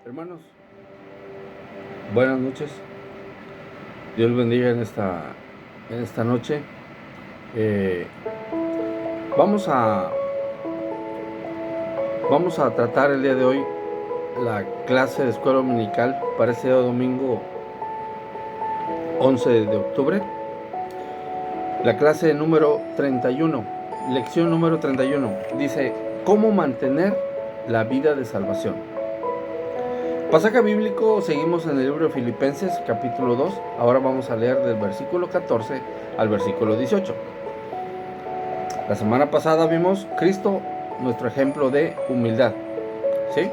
Hermanos, buenas noches. Dios los bendiga en esta noche. Vamos a tratar el día de hoy la clase de escuela dominical para este día domingo 11 de octubre. La clase número 31, lección número 31, dice: ¿cómo mantener la vida de salvación? Pasaje bíblico, seguimos en el libro de Filipenses, capítulo 2. Ahora vamos a leer del versículo 14 al versículo 18. La semana pasada vimos Cristo, nuestro ejemplo de humildad, ¿sí?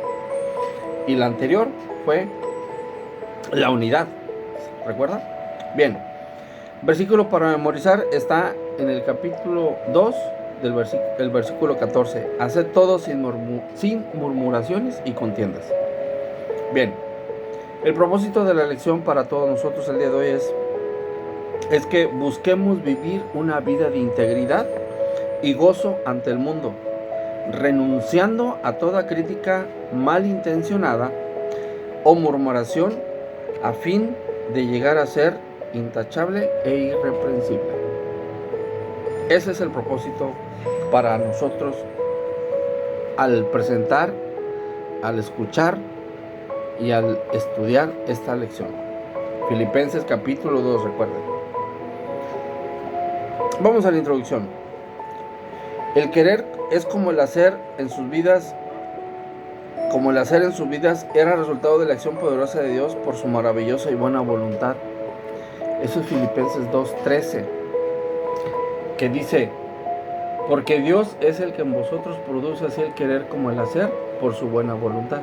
Y la anterior fue la unidad, ¿recuerda? Bien, versículo para memorizar está en el capítulo 2 del versículo 14. Haced todo sin murmuraciones y contiendas. Bien, el propósito de la lección para todos nosotros el día de hoy es que busquemos vivir una vida de integridad y gozo ante el mundo, renunciando a toda crítica malintencionada o murmuración a fin de llegar a ser intachable e irreprensible. Ese es el propósito para nosotros al presentar, al escuchar y al estudiar esta lección. Filipenses capítulo 2, recuerden. Vamos a la introducción. El querer es como el hacer en sus vidas. Como el hacer en sus vidas era resultado de la acción poderosa de Dios por su maravillosa y buena voluntad. Eso es Filipenses 2:13, que dice: porque Dios es el que en vosotros produce así el querer como el hacer por su buena voluntad.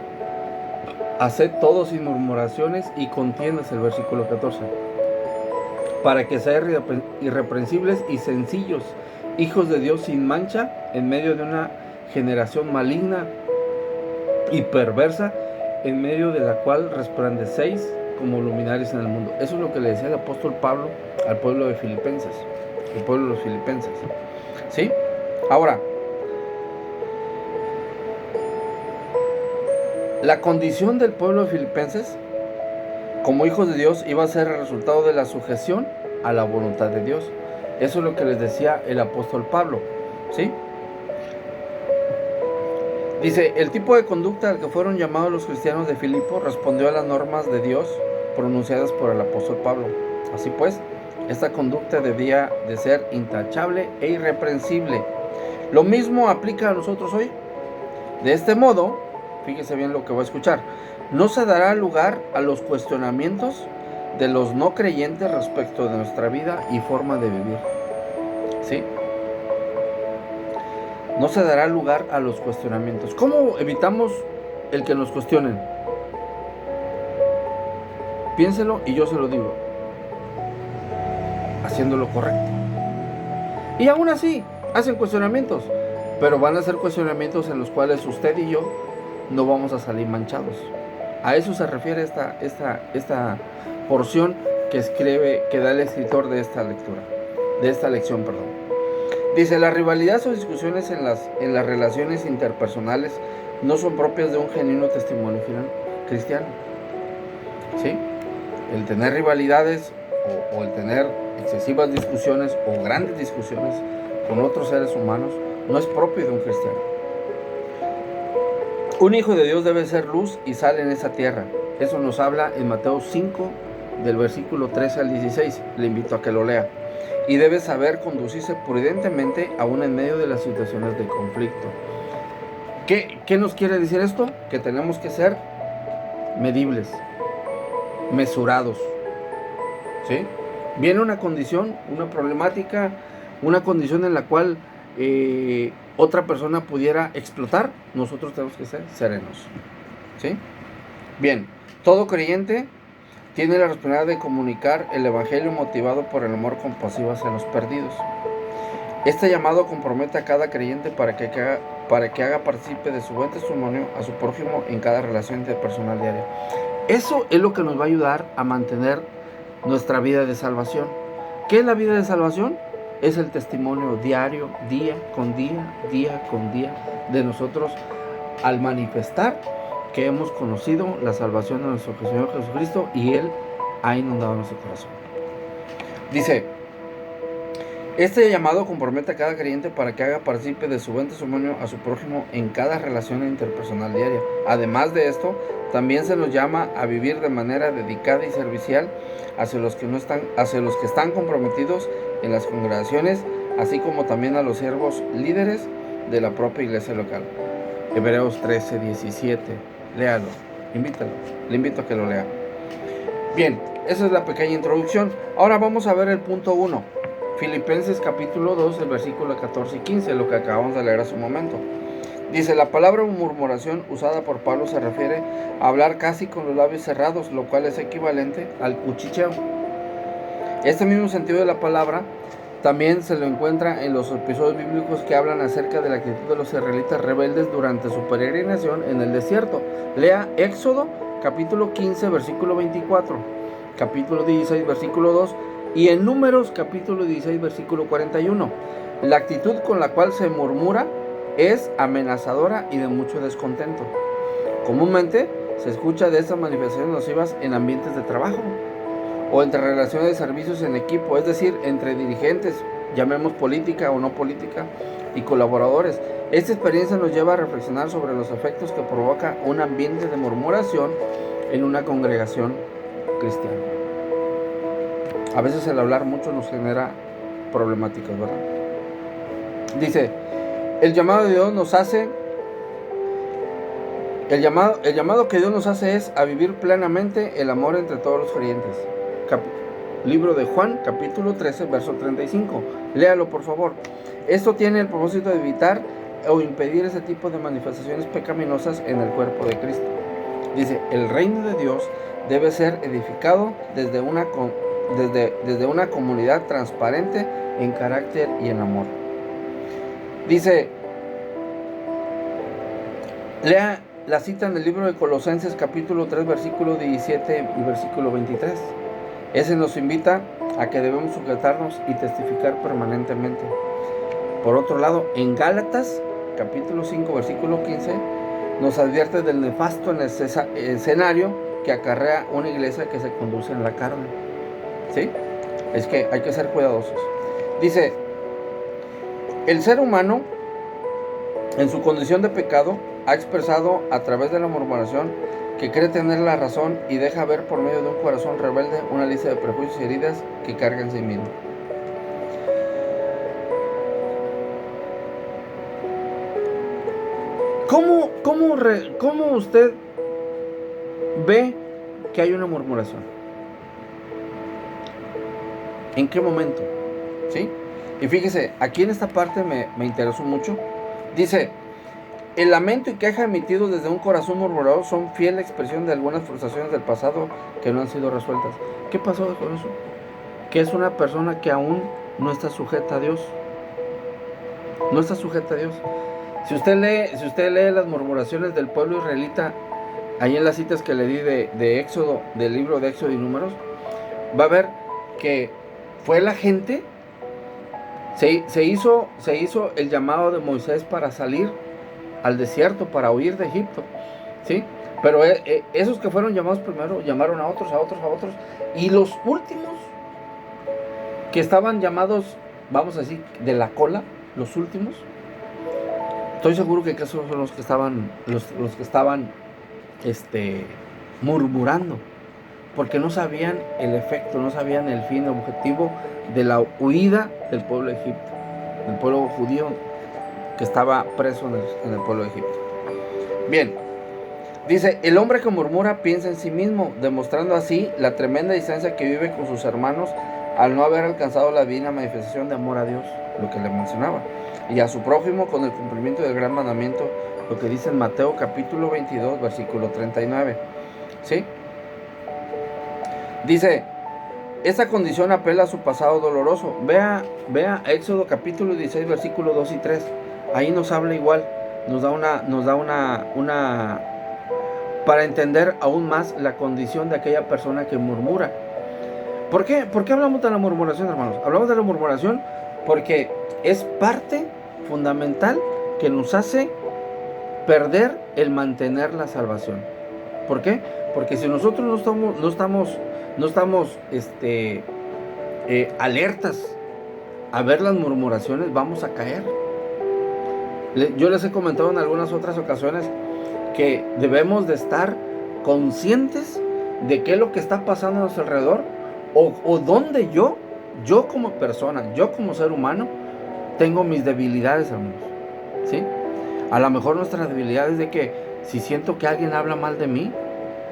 Haced todo sin murmuraciones y contiendas, el versículo 14, para que sean irreprensibles y sencillos, hijos de Dios sin mancha, en medio de una generación maligna y perversa, en medio de la cual resplandecéis como luminares en el mundo. Eso es lo que le decía el apóstol Pablo al pueblo de Filipenses, el pueblo de los filipenses, ¿sí? Ahora, la condición del pueblo de Filipenses como hijos de Dios iba a ser el resultado de la sujeción a la voluntad de Dios. Eso es lo que les decía el apóstol Pablo, ¿sí? Dice: el tipo de conducta al que fueron llamados los cristianos de Filipo respondió a las normas de Dios pronunciadas por el apóstol Pablo. Así pues, esta conducta debía de ser intachable e irreprensible. Lo mismo aplica a nosotros hoy. De este modo, fíjese bien lo que va a escuchar, no se dará lugar a los cuestionamientos de los no creyentes respecto de nuestra vida y forma de vivir, ¿sí? No se dará lugar a los cuestionamientos. ¿Cómo evitamos el que nos cuestionen? Piénselo y yo se lo digo: haciendo lo correcto. Y aún así, hacen cuestionamientos, pero van a ser cuestionamientos en los cuales usted y yo no vamos a salir manchados. A eso se refiere esta porción que da el escritor de esta lectura, de esta lección, perdón. Dice: las rivalidades o discusiones en las relaciones interpersonales no son propias de un genuino testimonio cristiano, ¿sí? El tener rivalidades o el tener excesivas discusiones o grandes discusiones con otros seres humanos no es propio de un cristiano. Un hijo de Dios debe ser luz y sal en esa tierra. Eso nos habla en Mateo 5, del versículo 13 al 16. Le invito a que lo lea. Y debe saber conducirse prudentemente aún en medio de las situaciones de conflicto. ¿Qué nos quiere decir esto? Que tenemos que ser medibles, mesurados, ¿sí? Viene una condición, una problemática, una condición en la cual otra persona pudiera explotar. Nosotros tenemos que ser serenos, ¿sí? Bien, todo creyente tiene la responsabilidad de comunicar el evangelio motivado por el amor compasivo hacia los perdidos. Este llamado compromete a cada creyente para que haga partícipe de su buen testimonio a su prójimo en cada relación interpersonal diaria. Eso es lo que nos va a ayudar a mantener nuestra vida de salvación. ¿Qué es la vida de salvación? Es el testimonio diario, día con día, de nosotros al manifestar que hemos conocido la salvación de nuestro Señor Jesucristo y Él ha inundado nuestro corazón. Dice, este llamado compromete a cada creyente para que haga partícipe de su buen testimonio a su prójimo en cada relación interpersonal diaria. Además de esto, también se nos llama a vivir de manera dedicada y servicial hacia los que están comprometidos en las congregaciones, así como también a los siervos líderes de la propia iglesia local. Hebreos 13:17. Léalo, le invito a que lo lea. Bien, esa es la pequeña introducción. Ahora vamos a ver el punto 1. Filipenses capítulo 2, el versículo 14 y 15, lo que acabamos de leer hace un momento. Dice, la palabra murmuración usada por Pablo se refiere a hablar casi con los labios cerrados, lo cual es equivalente al cuchicheo. Este mismo sentido de la palabra también se lo encuentra en los episodios bíblicos que hablan acerca de la actitud de los israelitas rebeldes durante su peregrinación en el desierto. Lea Éxodo capítulo 15, versículo 24, capítulo 16, versículo 2, y en Números capítulo 16, versículo 41. La actitud con la cual se murmura es amenazadora y de mucho descontento. Comúnmente se escucha de estas manifestaciones nocivas en ambientes de trabajo o entre relaciones de servicios en equipo, es decir, entre dirigentes, llamemos política o no política, y colaboradores. Esta experiencia nos lleva a reflexionar sobre los efectos que provoca un ambiente de murmuración en una congregación cristiana. A veces el hablar mucho nos genera problemáticas, ¿verdad? Dice, el llamado que Dios nos hace es a vivir plenamente el amor entre todos los creyentes. Libro de Juan, capítulo 13, verso 35. Léalo, por favor. Esto tiene el propósito de evitar o impedir ese tipo de manifestaciones pecaminosas en el cuerpo de Cristo. Dice, el reino de Dios debe ser edificado desde una comunidad transparente en carácter y en amor. Dice, lea la cita en el libro de Colosenses capítulo 3, versículo 17 y versículo 23. Ese nos invita a que debemos sujetarnos y testificar permanentemente. Por otro lado, en Gálatas capítulo 5, versículo 15, nos advierte del nefasto escenario que acarrea una iglesia que se conduce en la carne. ¿Sí? Es que hay que ser cuidadosos. Dice, el ser humano, en su condición de pecado, ha expresado a través de la murmuración que cree tener la razón y deja ver por medio de un corazón rebelde una lista de prejuicios y heridas que carga en sí mismo. ¿Cómo usted ve que hay una murmuración? ¿En qué momento? ¿Sí? Y fíjese, aquí en esta parte me interesó mucho. Dice, el lamento y queja emitidos desde un corazón murmurador son fiel expresión de algunas frustraciones del pasado que no han sido resueltas. ¿Qué pasó con eso? Que es una persona que aún no está sujeta a Dios. No está sujeta a Dios. Si usted lee las murmuraciones del pueblo israelita, ahí en las citas que le di de Éxodo, del libro de Éxodo y Números, va a ver que fue la gente, se hizo el llamado de Moisés para salir al desierto, para huir de Egipto, ¿sí? Pero esos que fueron llamados primero, llamaron a otros, y los últimos, que estaban llamados, vamos a decir, de la cola, los últimos, estoy seguro que esos son los que estaban, los que estaban, murmurando, porque no sabían el efecto, no sabían el fin, el objetivo de la huida del pueblo de Egipto, del pueblo judío que estaba preso en el pueblo de Egipto. Bien, dice, el hombre que murmura piensa en sí mismo, demostrando así la tremenda distancia que vive con sus hermanos al no haber alcanzado la divina manifestación de amor a Dios, lo que le mencionaba, y a su prójimo con el cumplimiento del gran mandamiento, lo que dice en Mateo capítulo 22, versículo 39. ¿Sí? Dice, esta condición apela a su pasado doloroso. Vea Éxodo capítulo 16, versículo 2 y 3. Ahí nos habla igual, nos da una para entender aún más la condición de aquella persona que murmura. ¿Por qué hablamos de la murmuración, hermanos? Hablamos de la murmuración porque es parte fundamental que nos hace perder el mantener la salvación. ¿Por qué? Porque si nosotros no estamos alertas a ver las murmuraciones, vamos a caer. Yo les he comentado en algunas otras ocasiones que debemos de estar conscientes de qué es lo que está pasando a nuestro alrededor, o donde yo como persona, yo como ser humano, tengo mis debilidades, hermanos, ¿sí? A lo mejor nuestra debilidad es de que si siento que alguien habla mal de mí,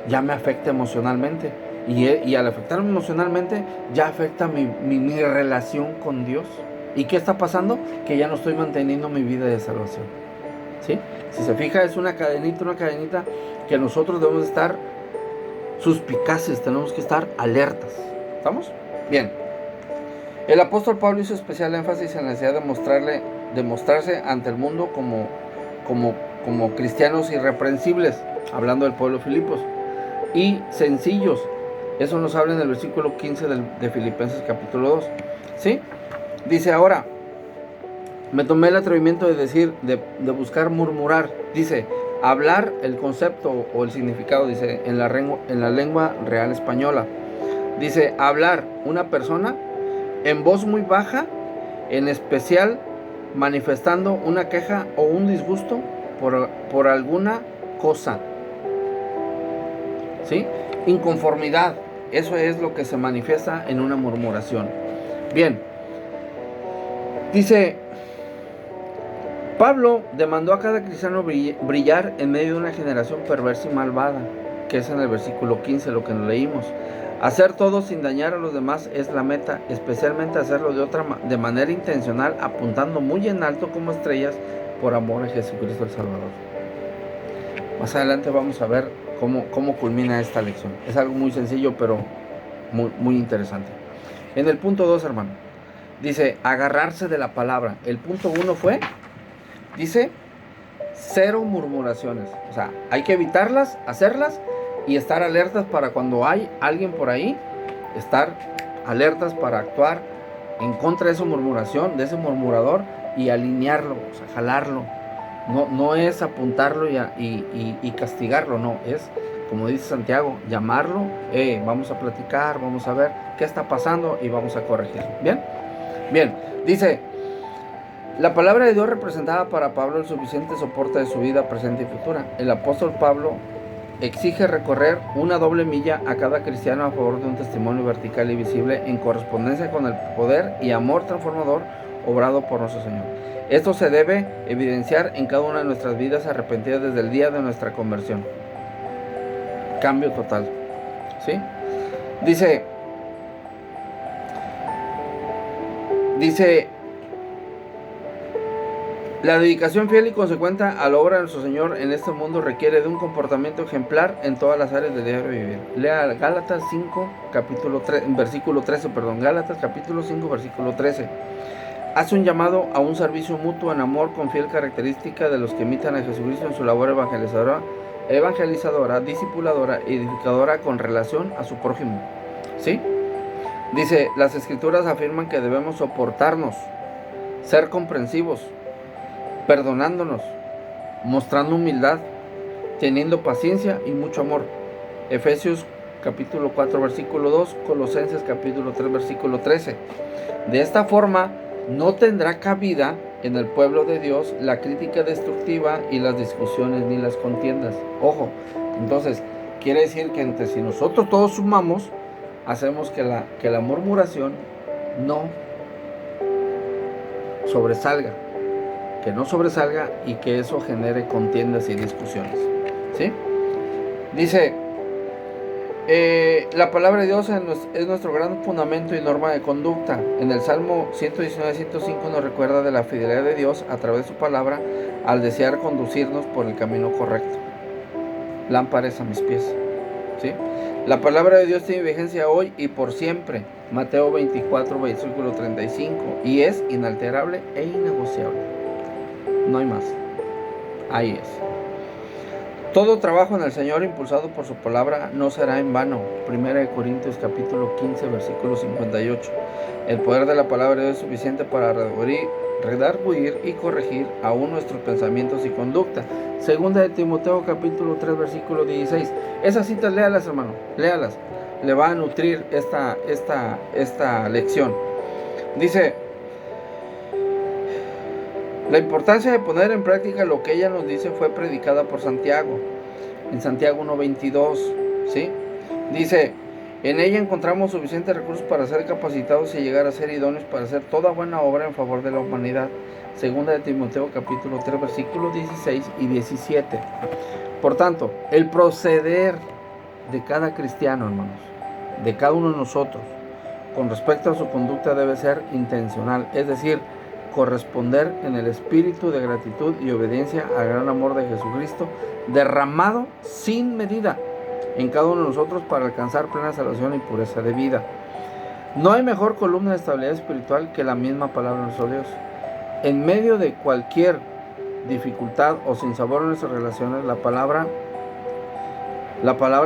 ya me afecta emocionalmente, y al afectarme emocionalmente, ya afecta mi relación con Dios. ¿Y qué está pasando? Que ya no estoy manteniendo mi vida de salvación, ¿sí? Si se fija, es una cadenita que nosotros debemos estar suspicaces, tenemos que estar alertas. ¿Estamos? Bien. El apóstol Pablo hizo especial énfasis en la necesidad de mostrarse ante el mundo como cristianos irreprensibles, hablando del pueblo de Filipos, y sencillos. Eso nos habla en el versículo 15 de Filipenses capítulo 2, ¿sí? Dice: ahora, me tomé el atrevimiento de decir, de buscar murmurar. Dice, hablar, el concepto o el significado, dice, en la lengua real española. Dice, hablar, una persona en voz muy baja, en especial manifestando una queja o un disgusto por alguna cosa, ¿sí? Inconformidad, eso es lo que se manifiesta en una murmuración. Bien, dice, Pablo demandó a cada cristiano brillar en medio de una generación perversa y malvada, que es en el versículo 15 lo que nos leímos. Hacer todo sin dañar a los demás es la meta, especialmente hacerlo de manera intencional, apuntando muy en alto como estrellas por amor a Jesucristo el Salvador. Más adelante vamos a ver cómo culmina esta lección. Es algo muy sencillo, pero muy interesante. En el punto 2, hermano, dice, agarrarse de la palabra. El punto 1 fue, dice, 0 murmuraciones. O sea, hay que evitarlas, hacerlas, y estar alertas para cuando hay alguien por ahí, estar alertas para actuar en contra de esa murmuración, de ese murmurador, y alinearlo, o sea, jalarlo. No es apuntarlo y castigarlo, no, es, como dice Santiago, llamarlo, vamos a platicar, vamos a ver qué está pasando y vamos a corregir. Bien, dice, la palabra de Dios representaba para Pablo el suficiente soporte de su vida presente y futura. El apóstol Pablo exige recorrer una doble milla a cada cristiano a favor de un testimonio vertical y visible en correspondencia con el poder y amor transformador obrado por nuestro Señor. Esto se debe evidenciar en cada una de nuestras vidas arrepentidas desde el día de nuestra conversión. Cambio total, ¿sí? Dice, la dedicación fiel y consecuente a la obra de nuestro Señor en este mundo requiere de un comportamiento ejemplar en todas las áreas del diario vivir. Lea Gálatas 5, versículo 13, Gálatas capítulo 5, versículo 13. Hace un llamado a un servicio mutuo en amor con fiel característica de los que imitan a Jesucristo en su labor evangelizadora, discipuladora y edificadora con relación a su prójimo, ¿sí? Dice, las Escrituras afirman que debemos soportarnos, ser comprensivos, perdonándonos, mostrando humildad, teniendo paciencia y mucho amor. Efesios capítulo 4 versículo 2, Colosenses capítulo 3 versículo 13. De esta forma no tendrá cabida en el pueblo de Dios la crítica destructiva y las discusiones ni las contiendas. Ojo, entonces quiere decir que si nosotros todos sumamos, hacemos que la murmuración no sobresalga, y que eso genere contiendas y discusiones, ¿sí? Dice, la palabra de Dios es nuestro gran fundamento y norma de conducta. En el Salmo 119-105 nos recuerda de la fidelidad de Dios a través de su palabra al desear conducirnos por el camino correcto. Lámpara es a mis pies, ¿sí? La palabra de Dios tiene vigencia hoy y por siempre. Mateo 24, versículo 35. Y es inalterable e innegociable. No hay más. Ahí es. Todo trabajo en el Señor impulsado por su palabra no será en vano. 1 Corintios capítulo 15 versículo 58. El poder de la palabra de Dios es suficiente para redarguir y corregir aún nuestros pensamientos y conducta. Segunda de Timoteo capítulo 3 versículo 16. Esas citas léalas, hermano, léalas. Le va a nutrir esta lección. Dice: la importancia de poner en práctica lo que ella nos dice fue predicada por Santiago, en Santiago 1:22, ¿sí? Dice: en ella encontramos suficientes recursos para ser capacitados y llegar a ser idóneos para hacer toda buena obra en favor de la humanidad. Segunda de Timoteo capítulo 3 versículos 16 y 17. Por tanto, el proceder de cada cristiano, hermanos, de cada uno de nosotros, con respecto a su conducta debe ser intencional, es decir, corresponder en el espíritu de gratitud y obediencia al gran amor de Jesucristo, derramado sin medida en cada uno de nosotros para alcanzar plena salvación y pureza de vida. No hay mejor columna de estabilidad espiritual que la misma palabra de nuestro Dios. En medio de cualquier dificultad o sinsabor en nuestras relaciones, la palabra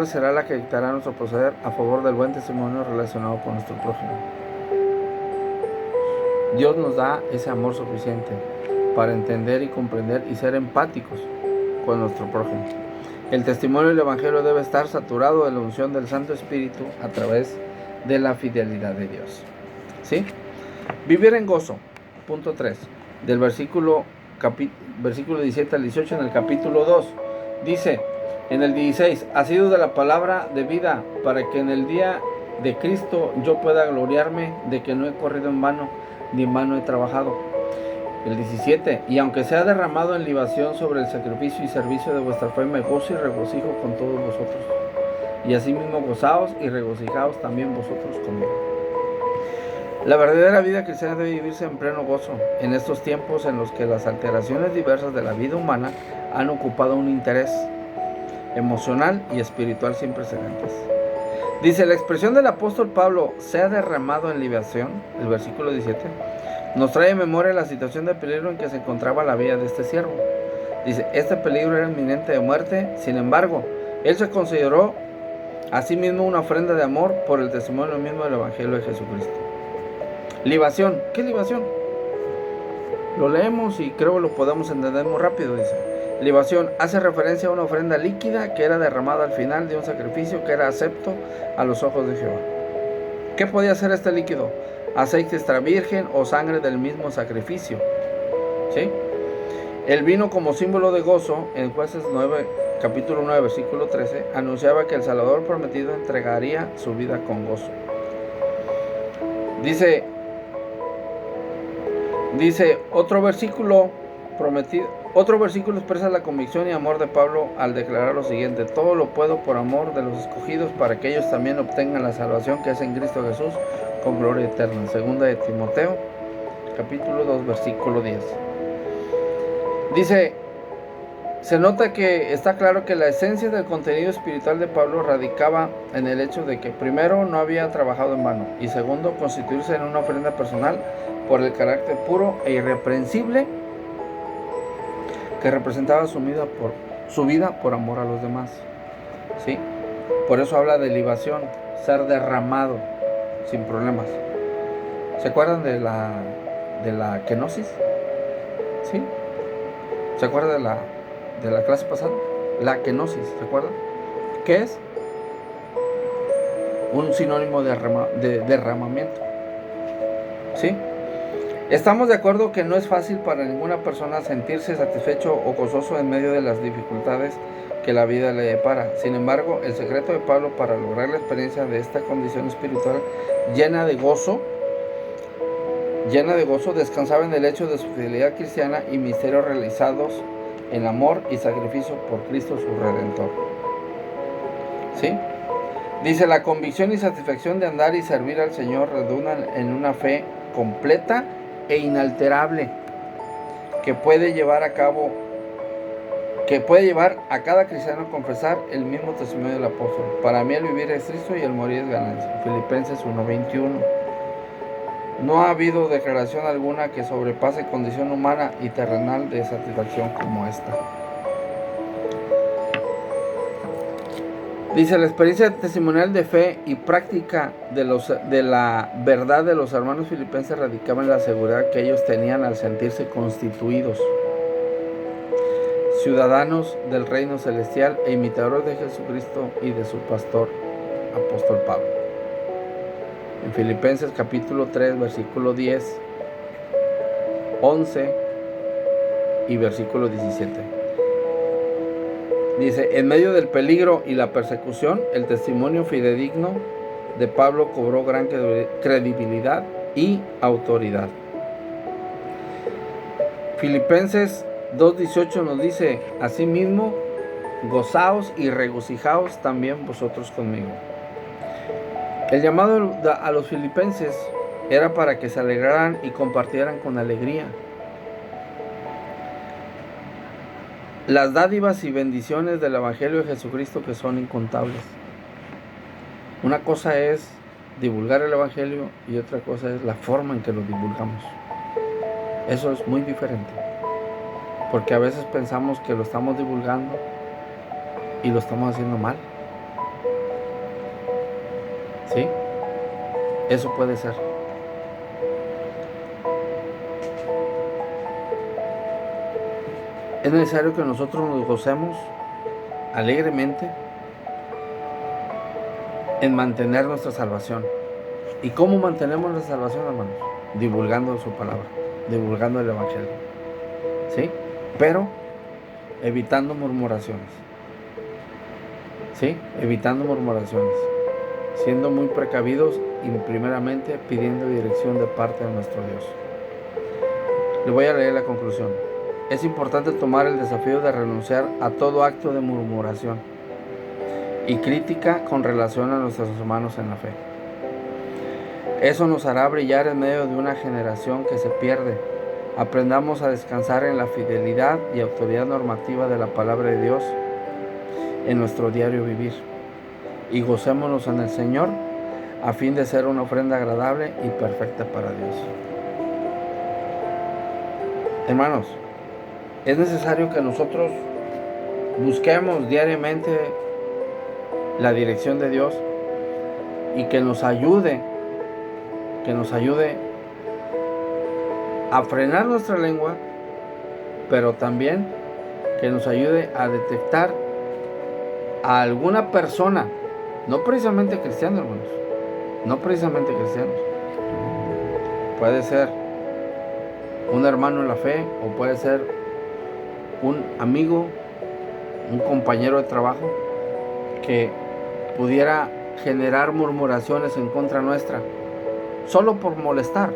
será la que dictará nuestro proceder a favor del buen testimonio relacionado con nuestro prójimo. Dios nos da ese amor suficiente para entender y comprender y ser empáticos con nuestro prójimo. El testimonio del Evangelio debe estar saturado de la unción del Santo Espíritu a través de la fidelidad de Dios. ¿Sí? Vivir en gozo. Punto 3. Del versículo 17 al 18 en el capítulo 2. Dice en el 16: asido de la palabra de vida, para que en el día de Cristo yo pueda gloriarme de que no he corrido en vano, ni en vano he trabajado. El 17: y aunque sea derramado en libación sobre el sacrificio y servicio de vuestra fe, me gozo y regocijo con todos vosotros. Y asimismo gozaos y regocijaos también vosotros conmigo. La verdadera vida cristiana debe vivirse en pleno gozo en estos tiempos en los que las alteraciones diversas de la vida humana han ocupado un interés emocional y espiritual sin precedentes. Dice: la expresión del apóstol Pablo, se ha derramado en libación, el versículo 17, nos trae en memoria la situación de peligro en que se encontraba la vida de este siervo. Dice: este peligro era inminente de muerte, sin embargo, él se consideró a sí mismo una ofrenda de amor por el testimonio mismo del Evangelio de Jesucristo. Libación. ¿Qué libación? Lo leemos y creo que lo podemos entender muy rápido. Dice: libación hace referencia a una ofrenda líquida que era derramada al final de un sacrificio que era acepto a los ojos de Jehová. ¿Qué podía ser este líquido? Aceite extra virgen o sangre del mismo sacrificio. ¿Sí? El vino, como símbolo de gozo, en Jueces 9, capítulo 9, versículo 13, anunciaba que el Salvador prometido entregaría su vida con gozo. Dice otro versículo expresa la convicción y amor de Pablo al declarar lo siguiente: todo lo puedo por amor de los escogidos, para que ellos también obtengan la salvación que es en Cristo Jesús, con gloria eterna. Segunda de Timoteo capítulo 2 versículo 10. Dice: se nota que está claro que la esencia del contenido espiritual de Pablo radicaba en el hecho de que, primero, no había trabajado en vano, y segundo, constituirse en una ofrenda personal por el carácter puro e irreprensible que representaba su vida por amor a los demás. ¿Sí? Por eso habla de libación, ser derramado sin problemas. ¿Se acuerdan de la kenosis? ¿Sí? ¿Se acuerdan de la clase pasada? La kenosis, ¿se acuerdan? ¿Qué es? Un sinónimo de derramamiento. ¿Sí? Estamos de acuerdo que no es fácil para ninguna persona sentirse satisfecho o gozoso en medio de las dificultades que la vida le depara. Sin embargo, el secreto de Pablo para lograr la experiencia de esta condición espiritual llena de gozo, descansaba en el hecho de su fidelidad cristiana y misterios realizados en amor y sacrificio por Cristo su Redentor. ¿Sí? Dice: la convicción y satisfacción de andar y servir al Señor redundan en una fe completa e inalterable que puede llevar a cada cristiano a confesar el mismo testimonio del apóstol: para mí el vivir es Cristo y el morir es ganancia. Filipenses 1:21. No ha habido declaración alguna que sobrepase condición humana y terrenal de satisfacción como esta. Dice, la experiencia testimonial de fe y práctica de la verdad de los hermanos filipenses radicaba en la seguridad que ellos tenían al sentirse constituidos ciudadanos del reino celestial e imitadores de Jesucristo y de su pastor, apóstol Pablo. En Filipenses capítulo 3, versículo 10, 11 y versículo 17. Dice, en medio del peligro y la persecución, el testimonio fidedigno de Pablo cobró gran credibilidad y autoridad. Filipenses 2:18 nos dice, asimismo, gozaos y regocijaos también vosotros conmigo. El llamado a los filipenses era para que se alegraran y compartieran con alegría las dádivas y bendiciones del Evangelio de Jesucristo, que son incontables. Una cosa es divulgar el Evangelio y otra cosa es la forma en que lo divulgamos. Eso es muy diferente, porque a veces pensamos que lo estamos divulgando y lo estamos haciendo mal. ¿Sí? Eso puede ser. Es necesario que nosotros nos gocemos alegremente en mantener nuestra salvación. ¿Y cómo mantenemos la salvación, hermanos? Divulgando su palabra, divulgando el Evangelio. ¿Sí? Pero evitando murmuraciones. ¿Sí? Evitando murmuraciones. Siendo muy precavidos y primeramente pidiendo dirección de parte de nuestro Dios. Le voy a leer la conclusión. Es importante tomar el desafío de renunciar a todo acto de murmuración y crítica con relación a nuestros hermanos en la fe. Eso nos hará brillar en medio de una generación que se pierde. Aprendamos a descansar en la fidelidad y autoridad normativa de la palabra de Dios en nuestro diario vivir. Y gocémonos en el Señor a fin de ser una ofrenda agradable y perfecta para Dios. Hermanos, es necesario que nosotros busquemos diariamente la dirección de Dios y que nos ayude a frenar nuestra lengua, pero también que nos ayude a detectar a alguna persona, no precisamente cristianos, hermanos, no precisamente cristianos. Puede ser un hermano en la fe o puede ser un amigo, un compañero de trabajo que pudiera generar murmuraciones en contra nuestra, solo por molestar.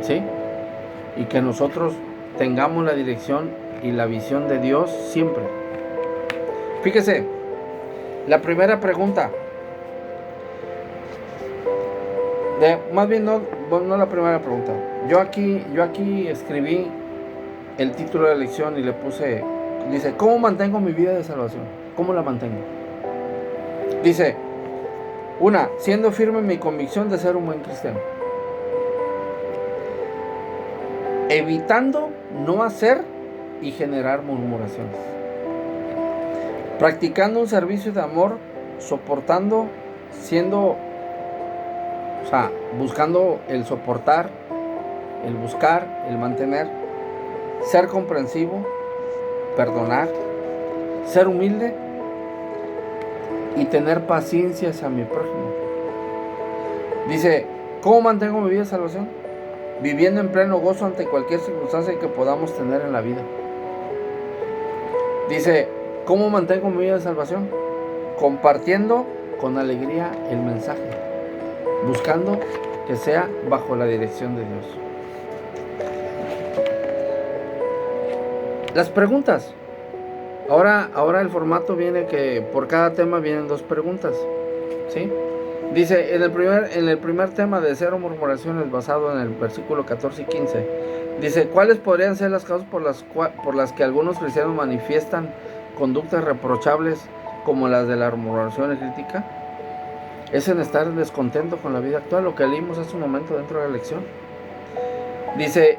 ¿Sí? Y que nosotros tengamos la dirección y la visión de Dios siempre. Fíjese, la primera pregunta, más bien no la primera pregunta. Yo aquí escribí el título de la lección y le puse, dice, ¿cómo mantengo mi vida de salvación? ¿Cómo la mantengo? Dice, 1, siendo firme en mi convicción de ser un buen cristiano. Evitando no hacer y generar murmuraciones. Practicando un servicio de amor, soportando, buscando el soportar, el buscar, el mantener, ser comprensivo, perdonar, ser humilde y tener paciencia hacia mi prójimo. Dice, ¿cómo mantengo mi vida de salvación? Viviendo en pleno gozo ante cualquier circunstancia que podamos tener en la vida. Dice, ¿cómo mantengo mi vida de salvación? Compartiendo con alegría el mensaje, buscando que sea bajo la dirección de Dios. Las preguntas. Ahora el formato viene que por cada tema vienen 2 preguntas. ¿Sí? Dice, en el primer tema de cero murmuraciones, basado en el versículo 14 y 15, dice, ¿cuáles podrían ser las causas por las que algunos cristianos manifiestan conductas reprochables como las de la murmuración y crítica? Es en estar en descontento con la vida actual, lo que leímos hace un momento dentro de la lección. Dice,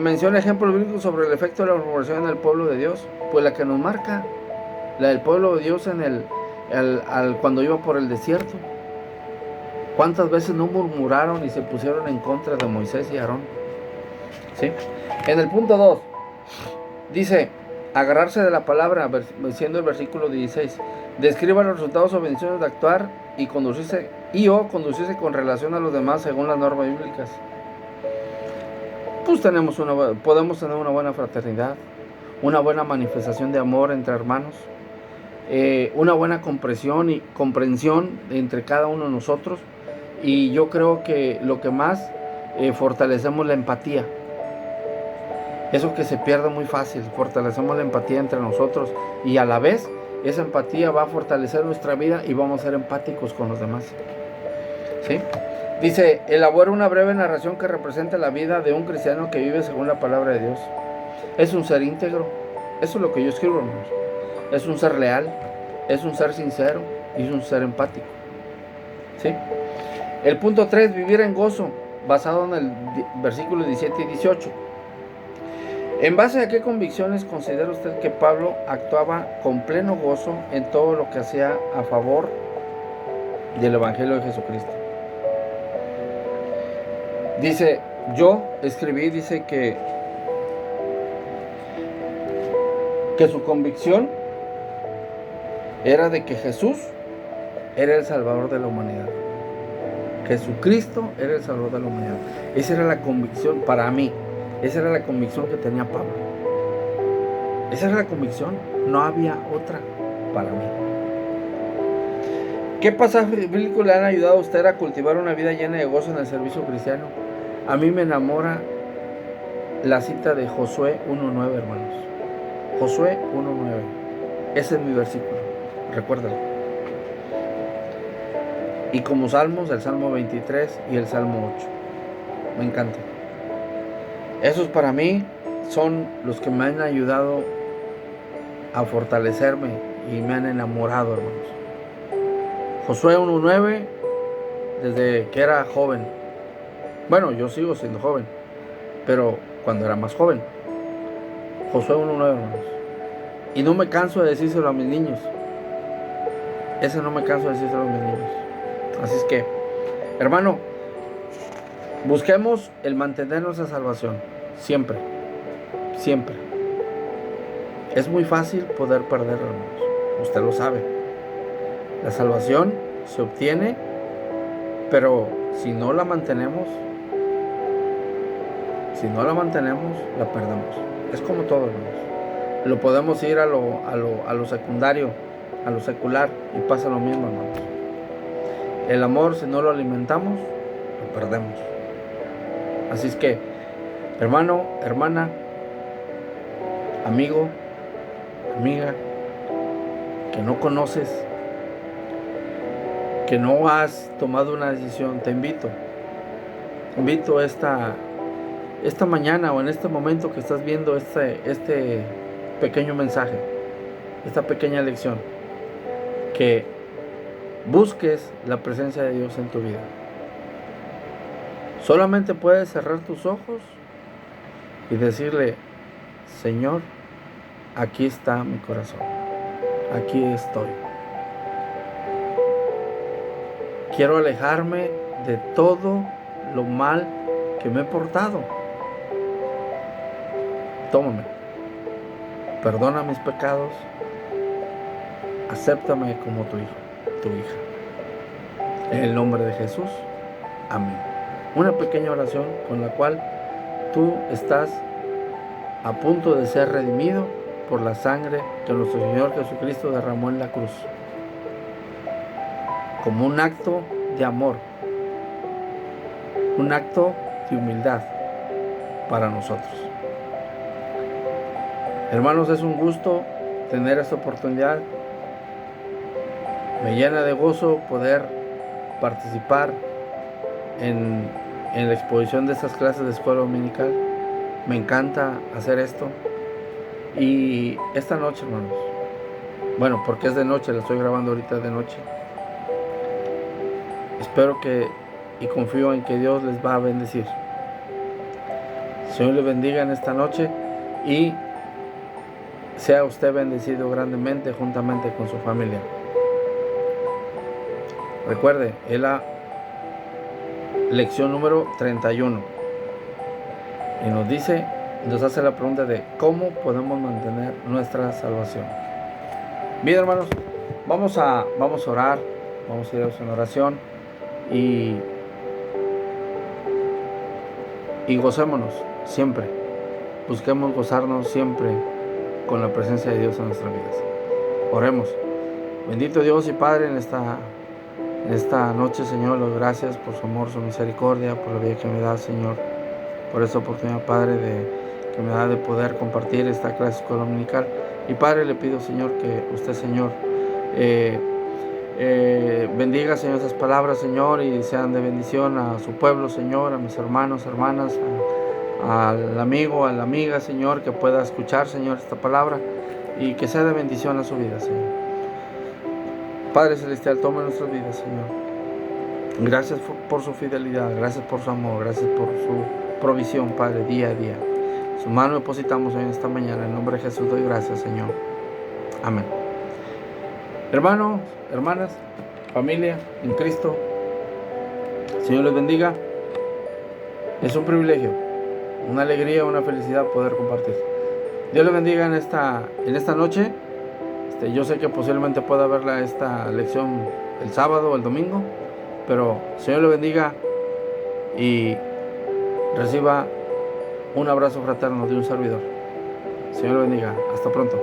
menciona ejemplos bíblicos sobre el efecto de la murmuración en el pueblo de Dios, pues la que nos marca la del pueblo de Dios cuando iba por el desierto. ¿Cuántas veces no murmuraron y se pusieron en contra de Moisés y Aarón? ¿Sí? En el punto 2 dice, agarrarse de la palabra, siendo el versículo 16, describa los resultados o bendiciones de actuar y conducirse conducirse con relación a los demás según las normas bíblicas. Pues podemos tener una buena fraternidad, una buena manifestación de amor entre hermanos, una buena comprensión entre cada uno de nosotros, y yo creo que lo que más fortalecemos la empatía. Eso que se pierde muy fácil, fortalecemos la empatía entre nosotros, y a la vez esa empatía va a fortalecer nuestra vida y vamos a ser empáticos con los demás. ¿Sí? Dice, elabora una breve narración que representa la vida de un cristiano que vive según la palabra de Dios. Es un ser íntegro, eso es lo que yo escribo, hermanos. Es un ser leal, es un ser sincero y es un ser empático. ¿Sí? El punto 3, vivir en gozo, basado en el versículo 17 y 18. ¿En base a qué convicciones considera usted que Pablo actuaba con pleno gozo en todo lo que hacía a favor del Evangelio de Jesucristo? Dice, yo escribí, dice que su convicción era de que Jesús era el Salvador de la humanidad. Jesucristo era el Salvador de la humanidad. Esa era la convicción para mí. Esa era la convicción que tenía Pablo. Esa era la convicción. No había otra para mí. ¿Qué pasajes bíblicos le han ayudado a usted a cultivar una vida llena de gozo en el servicio cristiano? A mí me enamora la cita de Josué 1:9, hermanos. Josué 1:9. Ese es mi versículo. Recuérdalo. Y como salmos, el Salmo 23 y el Salmo 8. Me encanta. Esos para mí son los que me han ayudado a fortalecerme y me han enamorado, hermanos. Josué 1:9, desde que era joven. Bueno, yo sigo siendo joven, pero cuando era más joven. Josué 1:9, hermanos. Y no me canso de decírselo a mis niños. Ese no me canso de decírselo a mis niños. Así es que, hermano, busquemos el mantener nuestra salvación. Siempre. Siempre. Es muy fácil poder perder, hermanos. Usted lo sabe. La salvación se obtiene, pero si no la mantenemos, la perdemos. Es como todo, hermanos. Lo podemos ir a lo secundario, a lo secular, y pasa lo mismo, hermanos. El amor, si no lo alimentamos, lo perdemos. Así es que, hermano, hermana, amigo, amiga, que no conoces, que no has tomado una decisión, te invito esta mañana o en este momento que estás viendo este pequeño mensaje, esta pequeña lección, que busques la presencia de Dios en tu vida. Solamente puedes cerrar tus ojos y decirle, Señor, aquí está mi corazón, aquí estoy. Quiero alejarme de todo lo mal que me he portado. Tómame, perdona mis pecados, acéptame como tu hijo, tu hija. En el nombre de Jesús, amén. Una pequeña oración con la cual tú estás a punto de ser redimido por la sangre que nuestro Señor Jesucristo derramó en la cruz, como un acto de amor, un acto de humildad para nosotros. Hermanos, es un gusto tener esta oportunidad. Me llena de gozo poder participar en la exposición de estas clases de escuela dominical. Me encanta hacer esto. Y esta noche, hermanos, bueno, porque es de noche, la estoy grabando ahorita de noche. Espero y confío en que Dios les va a bendecir. Señor les bendiga en esta noche y sea usted bendecido grandemente juntamente con su familia. Recuerde, es la lección número 31. Y nos hace la pregunta de cómo podemos mantener nuestra salvación. Bien, hermanos, vamos a orar, vamos a ir a una oración y gocémonos siempre. Busquemos gozarnos siempre con la presencia de Dios en nuestras vidas. Oremos. Bendito Dios y Padre, en esta noche, Señor, les doy gracias por su amor, su misericordia, por la vida que me da, Señor, por esta oportunidad, Padre, que me da de poder compartir esta clase escolar dominical. Y Padre, le pido, Señor, que usted, Señor, bendiga, Señor, esas palabras, Señor, y sean de bendición a su pueblo, Señor, a mis hermanos, hermanas, al amigo, a la amiga, Señor, que pueda escuchar, Señor, esta palabra y que sea de bendición a su vida, Señor. Padre Celestial, toma nuestras vidas, Señor. Gracias por su fidelidad, gracias por su amor, gracias por su provisión, Padre, día a día. Su mano depositamos en esta mañana. En nombre de Jesús doy gracias, Señor. Amén. Hermanos, hermanas, familia en Cristo, Señor les bendiga. Es un privilegio, una alegría, una felicidad poder compartir. Dios les bendiga en esta noche. Yo sé que posiblemente pueda verla esta lección el sábado o el domingo, pero Señor le bendiga y reciba un abrazo fraterno de un servidor. Señor le bendiga. Hasta pronto.